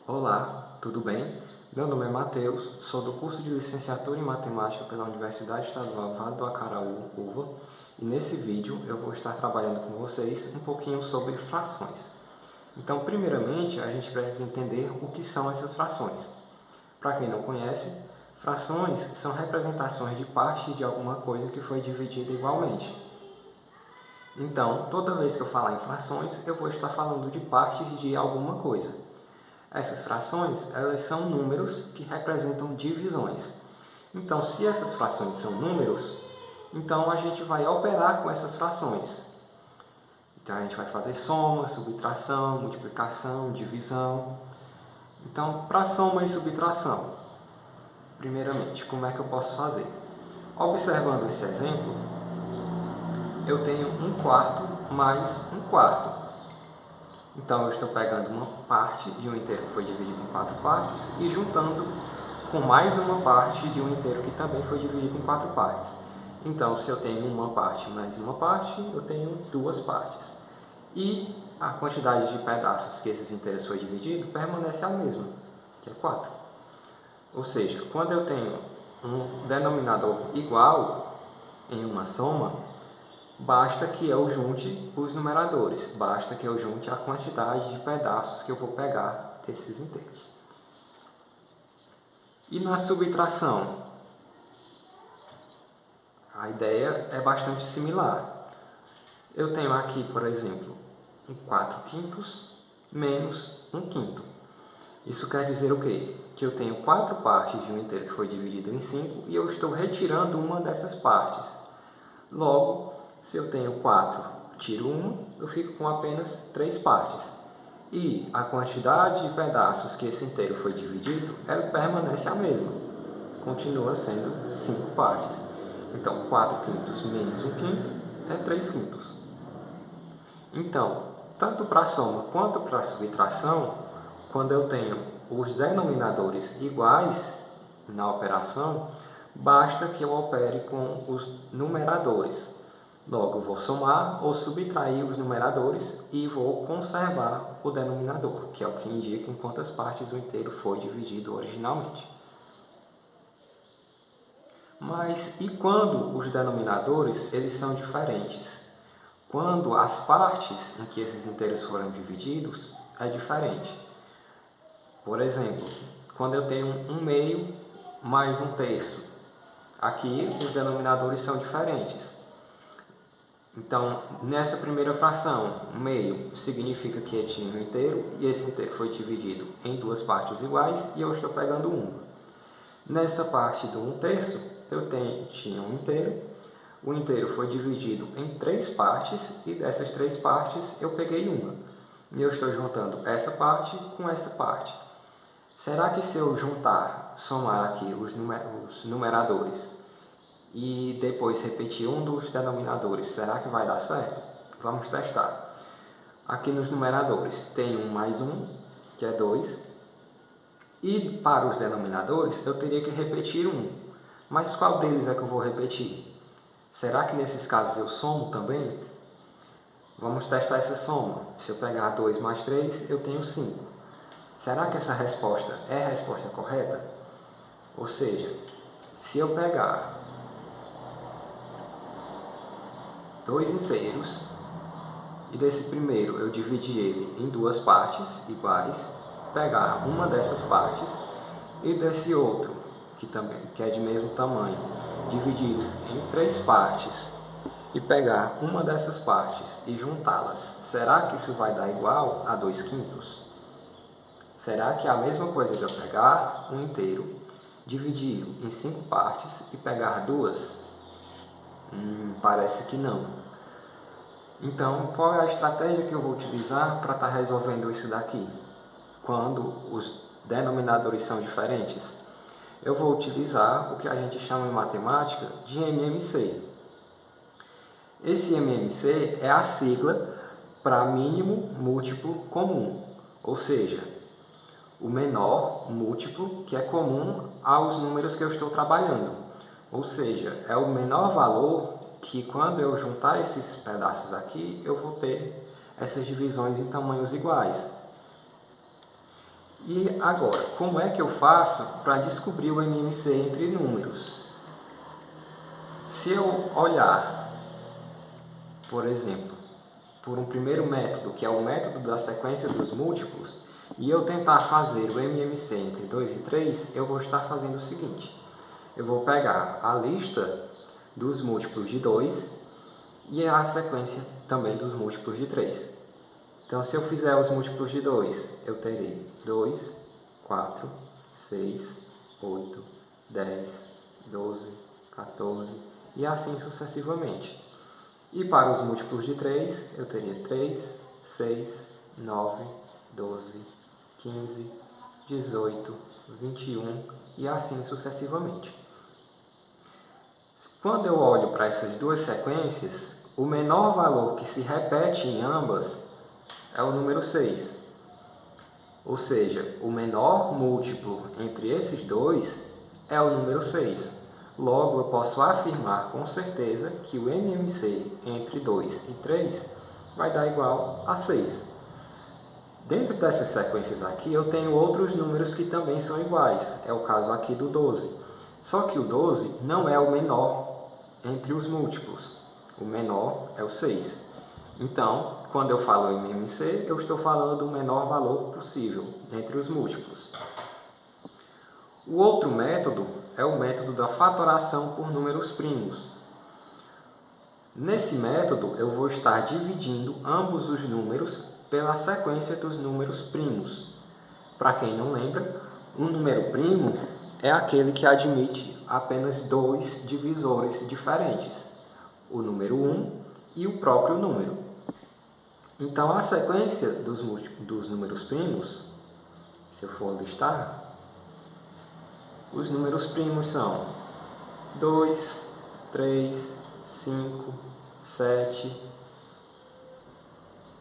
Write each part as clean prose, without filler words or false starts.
Olá, tudo bem? Meu nome é Matheus, sou do curso de Licenciatura em Matemática pela Universidade Estadual Vale do Acaraú, UVA, e nesse vídeo eu vou estar trabalhando com vocês um pouquinho sobre frações. Então, primeiramente, a gente precisa entender o que são essas frações. Para quem não conhece, frações são representações de parte de alguma coisa que foi dividida igualmente. Então, toda vez que eu falar em frações, eu vou estar falando de partes de alguma coisa. Essas frações, elas são números que representam divisões. Então, se essas frações são números, então a gente vai operar com essas frações. Então, a gente vai fazer soma, subtração, multiplicação, divisão. Então, para soma e subtração, primeiramente, como é que eu posso fazer? Observando esse exemplo, eu tenho 1/4 mais 1/4. Então, eu estou pegando uma parte de um inteiro que foi dividido em 4 partes e juntando com mais uma parte de um inteiro que também foi dividido em 4 partes. Então, se eu tenho uma parte mais uma parte, eu tenho duas partes. E a quantidade de pedaços que esses inteiros foi dividido permanece a mesma, que é 4. Ou seja, quando eu tenho um denominador igual em uma soma, basta que eu junte os numeradores, basta que eu junte a quantidade de pedaços que eu vou pegar desses inteiros. E na subtração? A ideia é bastante similar. Eu tenho aqui, por exemplo, um 4/5 menos 1/5. Isso quer dizer o quê? Que eu tenho 4 partes de um inteiro que foi dividido em 5 e eu estou retirando uma dessas partes. Logo, se eu tenho 4, tiro uma, eu fico com apenas 3 partes. E a quantidade de pedaços que esse inteiro foi dividido, ela permanece a mesma. Continua sendo 5 partes. Então, 4/5 menos 1/5 é 3/5. Então, tanto para a soma quanto para a subtração, quando eu tenho os denominadores iguais na operação, basta que eu opere com os numeradores. Logo, eu vou somar ou subtrair os numeradores e vou conservar o denominador, que é o que indica em quantas partes o inteiro foi dividido originalmente. Mas e quando os denominadores eles são diferentes? Quando as partes em que esses inteiros foram divididos é diferente. Por exemplo, quando eu tenho 1/2 mais 1/3, aqui os denominadores são diferentes. Então, nessa primeira fração, 1/2 significa que eu tinha um inteiro e esse inteiro foi dividido em duas partes iguais e eu estou pegando uma. Nessa parte do 1/3, eu tinha um inteiro. O inteiro foi dividido em 3 partes e dessas 3 partes eu peguei uma. E eu estou juntando essa parte com essa parte. Será que se eu somar aqui os numeradores e depois repetir um dos denominadores, será que vai dar certo? Vamos testar. Aqui nos numeradores tem 1 mais 1, que é 2. E para os denominadores eu teria que repetir 1. Mas qual deles é que eu vou repetir? Será que nesses casos eu somo também? Vamos testar essa soma. Se eu pegar 2 mais 3, eu tenho 5. Será que essa resposta é a resposta correta? Ou seja, se eu pegar 2 inteiros e desse primeiro eu dividir ele em duas partes iguais, pegar uma dessas partes e desse outro, que é de mesmo tamanho, dividido em 3 partes e pegar uma dessas partes e juntá-las, será que isso vai dar igual a 2/5? Será que é a mesma coisa de eu pegar um inteiro, dividir em 5 partes e pegar duas? Parece que não. Então, qual é a estratégia que eu vou utilizar para estar resolvendo isso daqui? Quando os denominadores são diferentes? Eu vou utilizar o que a gente chama em matemática de MMC. Esse MMC é a sigla para mínimo múltiplo comum, ou seja, o menor múltiplo que é comum aos números que eu estou trabalhando. Ou seja, é o menor valor que quando eu juntar esses pedaços aqui, eu vou ter essas divisões em tamanhos iguais. E agora, como é que eu faço para descobrir o MMC entre números? Se eu olhar, por exemplo, por um primeiro método, que é o método da sequência dos múltiplos, e eu tentar fazer o MMC entre 2 e 3, eu vou estar fazendo o seguinte. Eu vou pegar a lista dos múltiplos de 2 e a sequência também dos múltiplos de 3. Então, se eu fizer os múltiplos de 2, eu terei 2, 4, 6, 8, 10, 12, 14 e assim sucessivamente. E para os múltiplos de 3, eu teria 3, 6, 9, 12, 15, 18, 21 e assim sucessivamente. Quando eu olho para essas duas sequências, o menor valor que se repete em ambas é o número 6. Ou seja, o menor múltiplo entre esses dois é o número 6. Logo, eu posso afirmar com certeza que o MMC entre 2 e 3 vai dar igual a 6. Dentro dessas sequências aqui, eu tenho outros números que também são iguais. É o caso aqui do 12. Só que o 12 não é o menor entre os múltiplos. O menor é o 6. Então, quando eu falo MMC, eu estou falando do menor valor possível entre os múltiplos. O outro método é o método da fatoração por números primos. Nesse método, eu vou estar dividindo ambos os números pela sequência dos números primos. Para quem não lembra, um número primo é aquele que admite apenas dois divisores diferentes, o número 1 e o próprio número. Então, a sequência dos números primos, se eu for listar, os números primos são 2, 3, 5, 7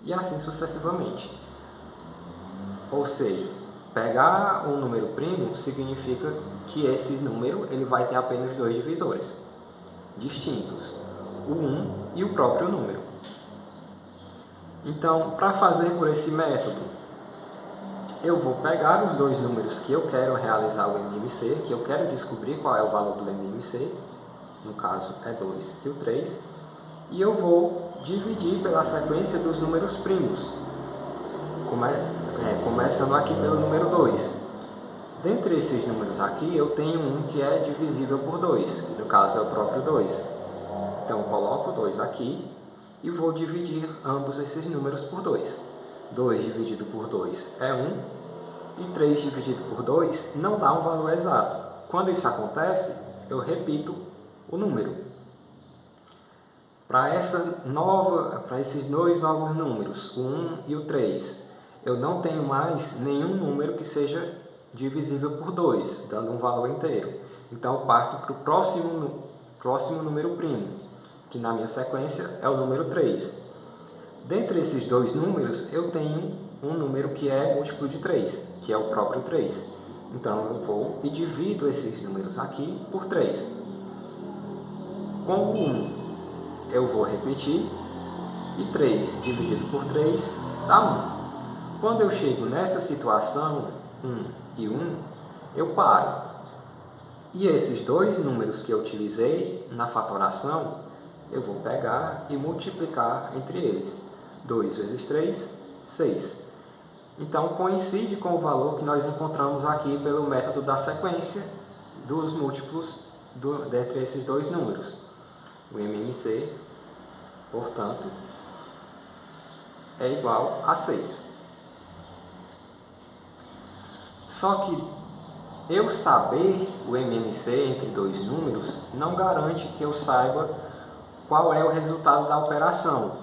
e assim sucessivamente. Ou seja, pegar um número primo significa que esse número ele vai ter apenas dois divisores distintos, o 1 e o próprio número. Então, para fazer por esse método, eu vou pegar os dois números que eu quero realizar o MMC, que eu quero descobrir qual é o valor do MMC, no caso é 2 e o 3, e eu vou dividir pela sequência dos números primos, começando aqui pelo número 2. Dentre esses números aqui, eu tenho um que é divisível por 2, que no caso é o próprio 2. Então, eu coloco o 2 aqui e vou dividir ambos esses números por 2. 2 dividido por 2 é 1, e 3 dividido por 2 não dá um valor exato. Quando isso acontece, eu repito o número. Para esses dois novos números, o 1 e o 3, eu não tenho mais nenhum número que seja divisível por 2, dando um valor inteiro. Então, eu parto para o próximo número primo, que na minha sequência é o número 3. Dentre esses dois números, eu tenho um número que é múltiplo de 3, que é o próprio 3. Então, eu vou e divido esses números aqui por 3. Com o 1, eu vou repetir, e 3 dividido por 3 dá 1. Quando eu chego nessa situação, 1 e 1, eu paro. E esses dois números que eu utilizei na fatoração, eu vou pegar e multiplicar entre eles. 2 vezes 3, 6. Então, coincide com o valor que nós encontramos aqui pelo método da sequência dos múltiplos dentre esses dois números. O MMC, portanto, é igual a 6. Só que eu saber o MMC entre dois números não garante que eu saiba qual é o resultado da operação.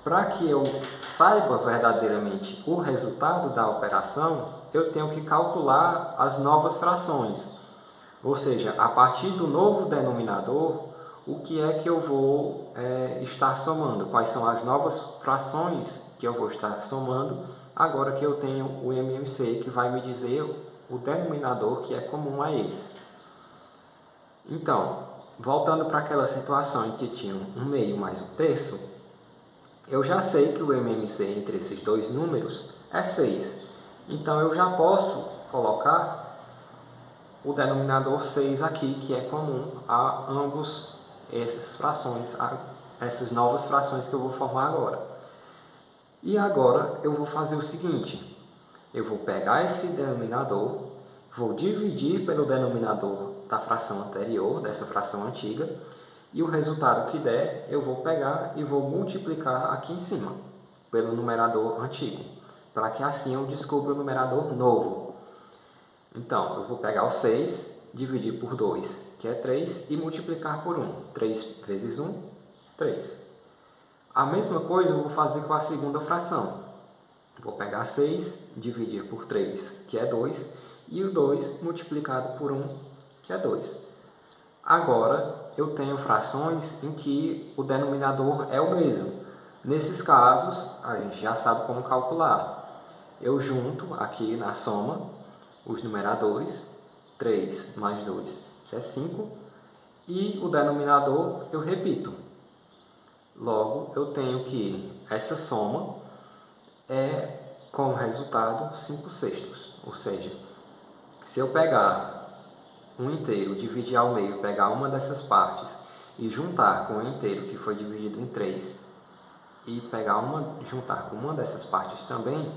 Para que eu saiba verdadeiramente o resultado da operação, eu tenho que calcular as novas frações. Ou seja, a partir do novo denominador, o que é que eu vou estar somando? Quais são as novas frações que eu vou estar somando agora que eu tenho o MMC, que vai me dizer o denominador que é comum a eles. Então, voltando para aquela situação em que tinha um meio mais um terço, eu já sei que o MMC entre esses dois números é 6. Então eu já posso colocar o denominador 6 aqui, que é comum a ambos essas frações, a essas novas frações que eu vou formar agora. E agora eu vou fazer o seguinte, eu vou pegar esse denominador, vou dividir pelo denominador da fração anterior, dessa fração antiga, e o resultado que der eu vou pegar e vou multiplicar aqui em cima, pelo numerador antigo, para que assim eu descubra o numerador novo. Então, eu vou pegar o 6, dividir por 2, que é 3, e multiplicar por 1. 3 vezes 1, 3. A mesma coisa eu vou fazer com a segunda fração. Vou pegar 6, dividir por 3, que é 2, e o 2 multiplicado por 1, que é 2. Agora, eu tenho frações em que o denominador é o mesmo. Nesses casos, a gente já sabe como calcular. Eu junto aqui na soma os numeradores, 3 mais 2, que é 5, e o denominador eu repito. Logo, eu tenho que essa soma é como resultado 5/6. Ou seja, se eu pegar um inteiro, dividir ao meio, pegar uma dessas partes e juntar com o inteiro que foi dividido em 3 e juntar com uma dessas partes também,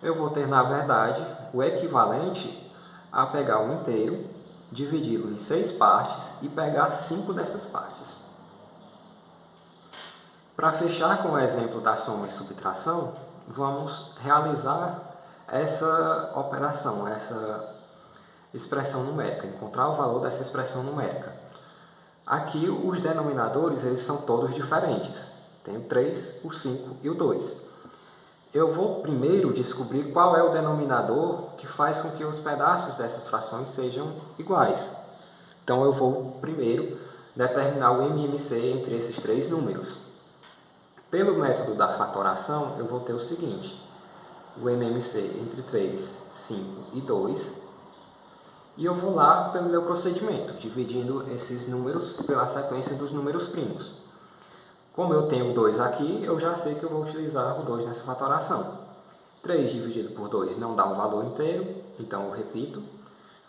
eu vou ter, na verdade, o equivalente a pegar o inteiro, dividi-lo em 6 partes e pegar 5 dessas partes. Para fechar com o exemplo da soma e subtração, vamos realizar essa operação, essa expressão numérica, encontrar o valor dessa expressão numérica. Aqui os denominadores eles são todos diferentes. Tem o 3, o 5 e o 2. Eu vou primeiro descobrir qual é o denominador que faz com que os pedaços dessas frações sejam iguais. Então eu vou primeiro determinar o MMC entre esses três números. Pelo método da fatoração, eu vou ter o seguinte: o MMC entre 3, 5 e 2. E eu vou lá pelo meu procedimento, dividindo esses números pela sequência dos números primos. Como eu tenho 2 aqui, eu já sei que eu vou utilizar o 2 nessa fatoração. 3 dividido por 2 não dá um valor inteiro, então eu repito.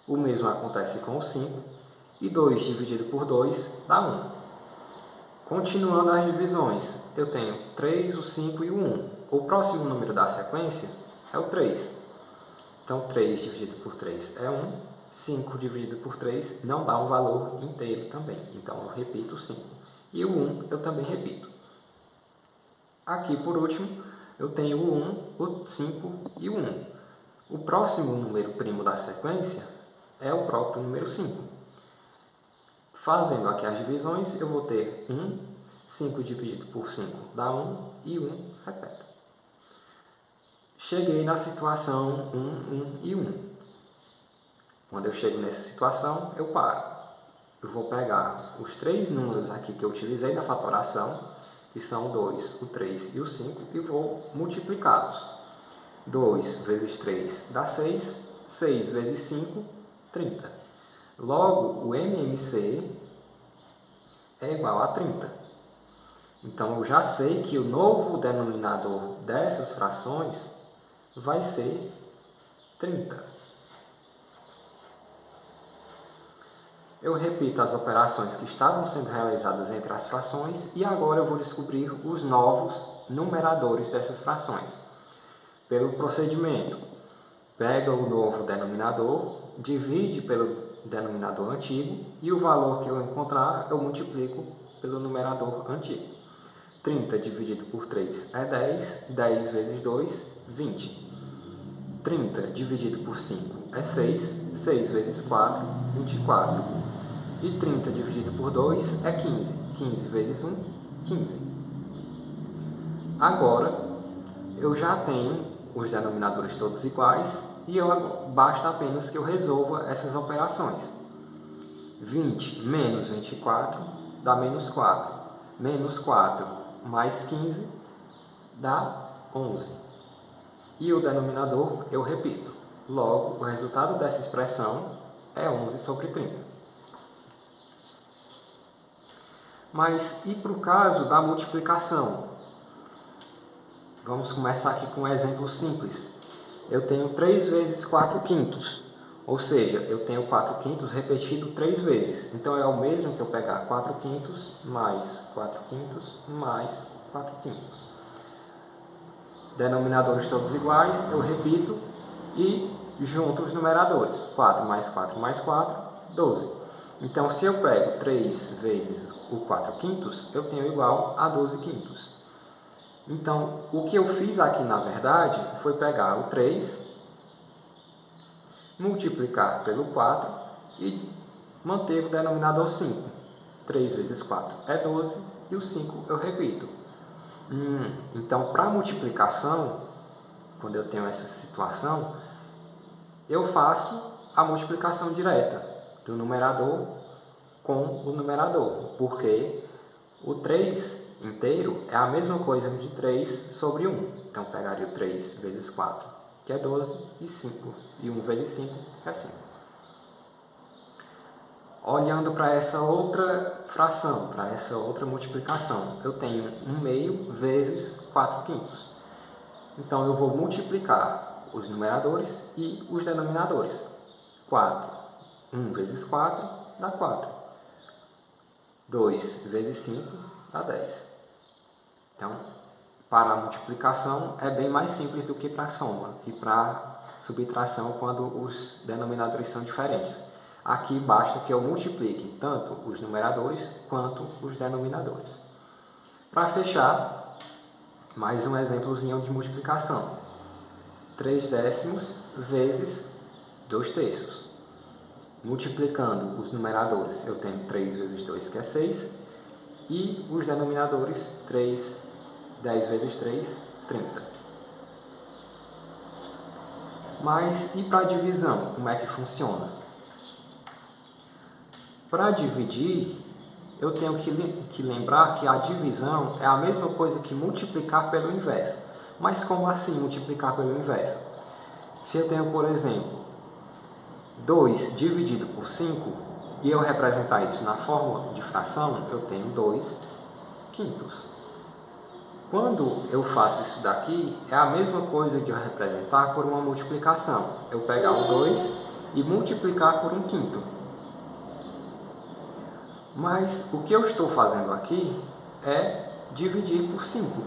O mesmo acontece com o 5. E 2 dividido por 2 dá 1. Continuando as divisões, eu tenho 3, o 5 e o 1. O próximo número da sequência é o 3. Então, 3 dividido por 3 é 1. 5 dividido por 3 não dá um valor inteiro também. Então, eu repito o 5. E o 1 eu também repito. Aqui, por último, eu tenho o 1, o 5 e o 1. O próximo número primo da sequência é o próprio número 5. Fazendo aqui as divisões, eu vou ter 1, 5 dividido por 5 dá 1 e 1 repete. Cheguei na situação 1, 1 e 1. Quando eu chego nessa situação, eu paro. Eu vou pegar os três números aqui que eu utilizei na fatoração, que são o 2, o 3 e o 5, e vou multiplicá-los. 2 vezes 3 dá 6, 6 vezes 5, 30. Logo, o MMC é igual a 30. Então, eu já sei que o novo denominador dessas frações vai ser 30. Eu repito as operações que estavam sendo realizadas entre as frações e agora eu vou descobrir os novos numeradores dessas frações. Pelo procedimento, pega o novo denominador, divide pelo denominador antigo e o valor que eu encontrar eu multiplico pelo numerador antigo. 30 dividido por 3 é 10, 10 vezes 2, 20. 30 dividido por 5 é 6, 6 vezes 4, 24. E 30 dividido por 2 é 15. 15 vezes 1, 15. Agora, eu já tenho os denominadores todos iguais e basta apenas que eu resolva essas operações. 20 menos 24 dá menos 4. Menos 4 mais 15 dá 11. E o denominador eu repito. Logo, o resultado dessa expressão é 11 sobre 30. Mas e para o caso da multiplicação? Vamos começar aqui com um exemplo simples. eu tenho 3 vezes 4 quintos. Ou seja, eu tenho 4 quintos repetido 3 vezes. Então, é o mesmo que eu pegar 4 quintos mais 4 quintos mais 4 quintos. Denominadores todos iguais, eu repito e junto os numeradores. 4 mais 4 mais 4, 12. Então, se eu pego 3 vezes o 4 quintos, eu tenho igual a 12 quintos. Então, o que eu fiz aqui, na verdade, foi pegar o 3, multiplicar pelo 4 e manter o denominador 5. 3 vezes 4 é 12 e o 5 eu repito. Então, para multiplicação, quando eu tenho essa situação, eu faço a multiplicação direta do numerador com o numerador, porque o 3 inteiro é a mesma coisa de 3 sobre 1. Então, pegaria o 3 vezes 4, que é 12, e 5, e 1 vezes 5, que é 5. Olhando para essa outra fração, para essa outra multiplicação, eu tenho 1 meio vezes 4 quintos. Então, eu vou multiplicar os numeradores e os denominadores. 4, 1 vezes 4 dá 4. 2 vezes 5 dá 10. Então, para a multiplicação é bem mais simples do que para a soma e para a subtração quando os denominadores são diferentes. Aqui basta que eu multiplique tanto os numeradores quanto os denominadores. Para fechar, mais um exemplozinho de multiplicação. 3 décimos vezes 2 terços. Multiplicando os numeradores, eu tenho 3 vezes 2, que é 6. E os denominadores, 10 vezes 3, 30. Mas e para a divisão, como é que funciona? Para dividir, eu tenho que lembrar que a divisão é a mesma coisa que multiplicar pelo inverso. Mas como assim multiplicar pelo inverso? Se eu tenho, por exemplo, 2 dividido por 5, e eu representar isso na forma de fração, eu tenho 2 quintos. Quando eu faço isso daqui, é a mesma coisa de eu representar por uma multiplicação. Eu pegar o 2 e multiplicar por 1 quinto. Mas o que eu estou fazendo aqui é dividir por 5.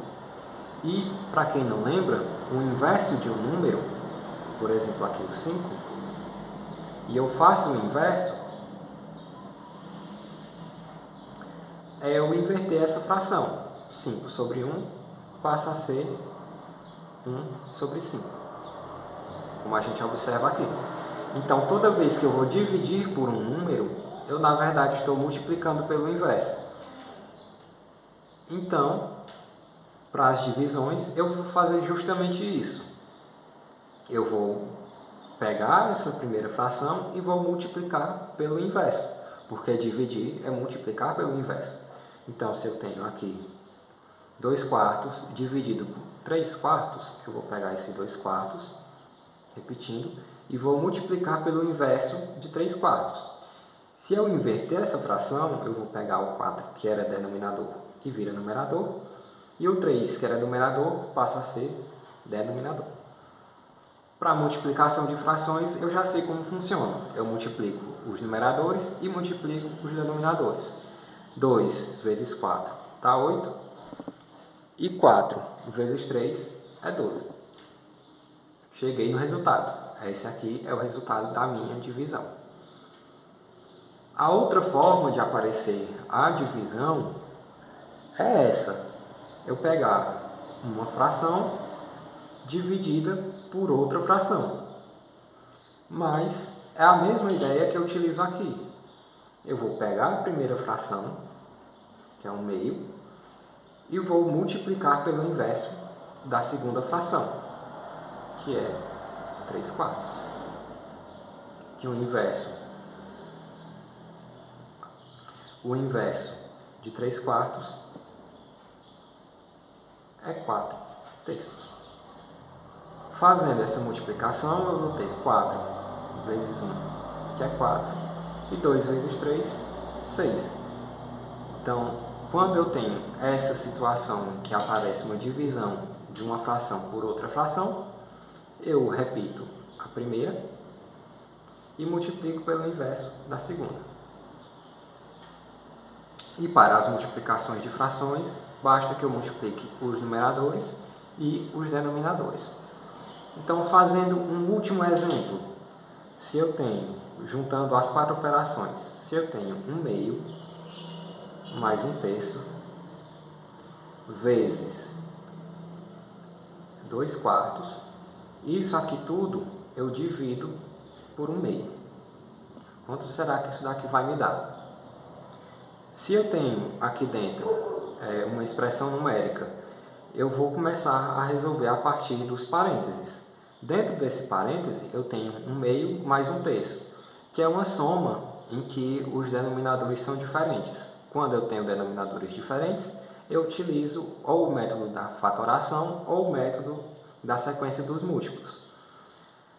E, para quem não lembra, o inverso de um número, por exemplo, aqui o 5, e eu faço o inverso, é eu inverter essa fração. 5 sobre 1 passa a ser 1 sobre 5, como a gente observa aqui. Então, toda vez que eu vou dividir por um número, eu, na verdade, estou multiplicando pelo inverso. Então, para as divisões, eu vou fazer justamente isso. Eu vou pegar essa primeira fração e vou multiplicar pelo inverso, porque dividir é multiplicar pelo inverso. Então, se eu tenho aqui 2 quartos dividido por 3 quartos, eu vou pegar esse 2 quartos, repetindo, e vou multiplicar pelo inverso de 3 quartos. Se eu inverter essa fração, eu vou pegar o 4, que era denominador, que vira numerador, e o 3, que era numerador, passa a ser denominador. Para a multiplicação de frações, eu já sei como funciona. Eu multiplico os numeradores e multiplico os denominadores. 2 vezes 4 dá 8, e 4 vezes 3 é 12. Cheguei no resultado. Esse aqui é o resultado da minha divisão. A outra forma de aparecer a divisão é essa. Eu pegar uma fração dividida por outra fração. Mas é a mesma ideia que eu utilizo aqui. Eu vou pegar a primeira fração, que é 1 meio, e vou multiplicar pelo inverso da segunda fração, que é 3 quartos. Que o inverso de 3 quartos é 4 terços. Fazendo essa multiplicação, eu vou ter 4 vezes 1, que é 4, e 2 vezes 3, 6. Então, quando eu tenho essa situação que aparece uma divisão de uma fração por outra fração, eu repito a primeira e multiplico pelo inverso da segunda. E para as multiplicações de frações, basta que eu multiplique os numeradores e os denominadores. Então, fazendo um último exemplo, se eu tenho, juntando as 4 operações, se eu tenho 1/2 mais 1/3 vezes 2/4, isso aqui tudo eu divido por 1/2. Quanto será que isso daqui vai me dar? Se eu tenho aqui dentro uma expressão numérica, eu vou começar a resolver a partir dos parênteses. Dentro desse parêntese, eu tenho 1/2 mais 1/3, que é uma soma em que os denominadores são diferentes. Quando eu tenho denominadores diferentes, eu utilizo ou o método da fatoração ou o método da sequência dos múltiplos.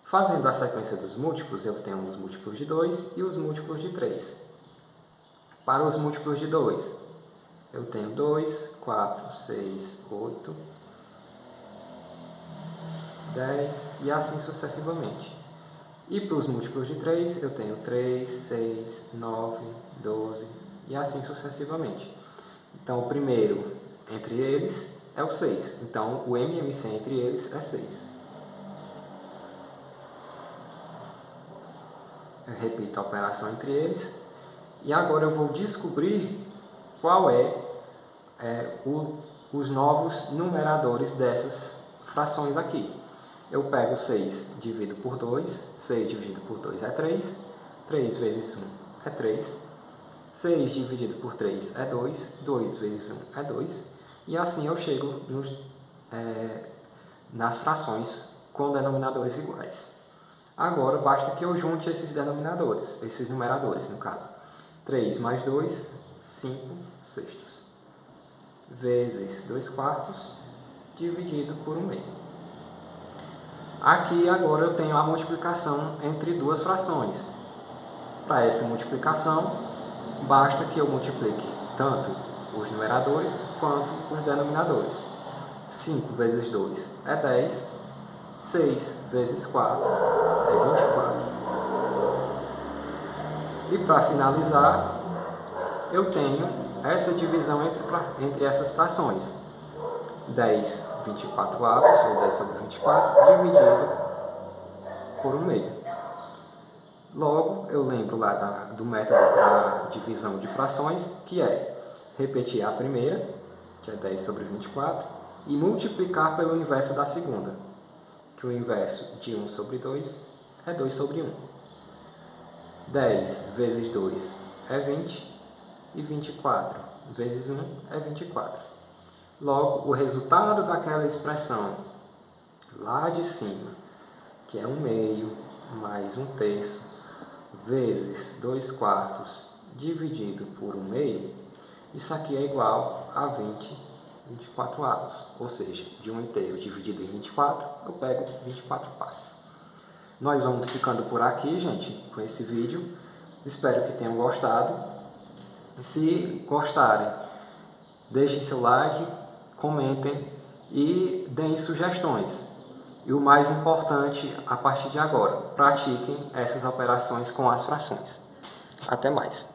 Fazendo a sequência dos múltiplos, eu tenho os múltiplos de 2 e os múltiplos de 3. Para os múltiplos de 2, eu tenho 2, 4, 6, 8, 10 e assim sucessivamente. E para os múltiplos de 3, eu tenho 3, 6, 9, 12 e assim sucessivamente. Então, o primeiro entre eles é o 6. Então, o MMC entre eles é 6. Eu repito a operação entre eles. E agora eu vou descobrir qual os novos numeradores dessas frações aqui. Eu pego 6 dividido por 2, 6 dividido por 2 é 3, 3 vezes 1 é 3, 6 dividido por 3 é 2, 2 vezes 1 é 2, e assim eu chego nas frações com denominadores iguais. Agora basta que eu junte esses denominadores, esses numeradores no caso. 3 mais 2, 5/6, vezes 2/4, dividido por 1/2. Aqui agora eu tenho a multiplicação entre duas frações. Para essa multiplicação, basta que eu multiplique tanto os numeradores quanto os denominadores. 5 vezes 2 é 10, 6 vezes 4 é 24. E para finalizar, eu tenho essa divisão entre essas frações. 10 24avos, ou 10 sobre 24, dividido por 1/2. Logo, eu lembro lá do método da divisão de frações, que é repetir a primeira, que é 10 sobre 24, e multiplicar pelo inverso da segunda, que o inverso de 1 sobre 2 é 2 sobre 1. 10 vezes 2 é 20 e 24 vezes 1 é 24. Logo, o resultado daquela expressão lá de cima, que é 1/2 mais 1/3 vezes 2/4 dividido por 1/2, isso aqui é igual a 24avos. Ou seja, de 1/3 dividido em 24, eu pego 24 partes. Nós vamos ficando por aqui, gente, com esse vídeo. Espero que tenham gostado. Se gostarem, deixem seu like, comentem e deem sugestões. E o mais importante, a partir de agora, pratiquem essas operações com as frações. Até mais!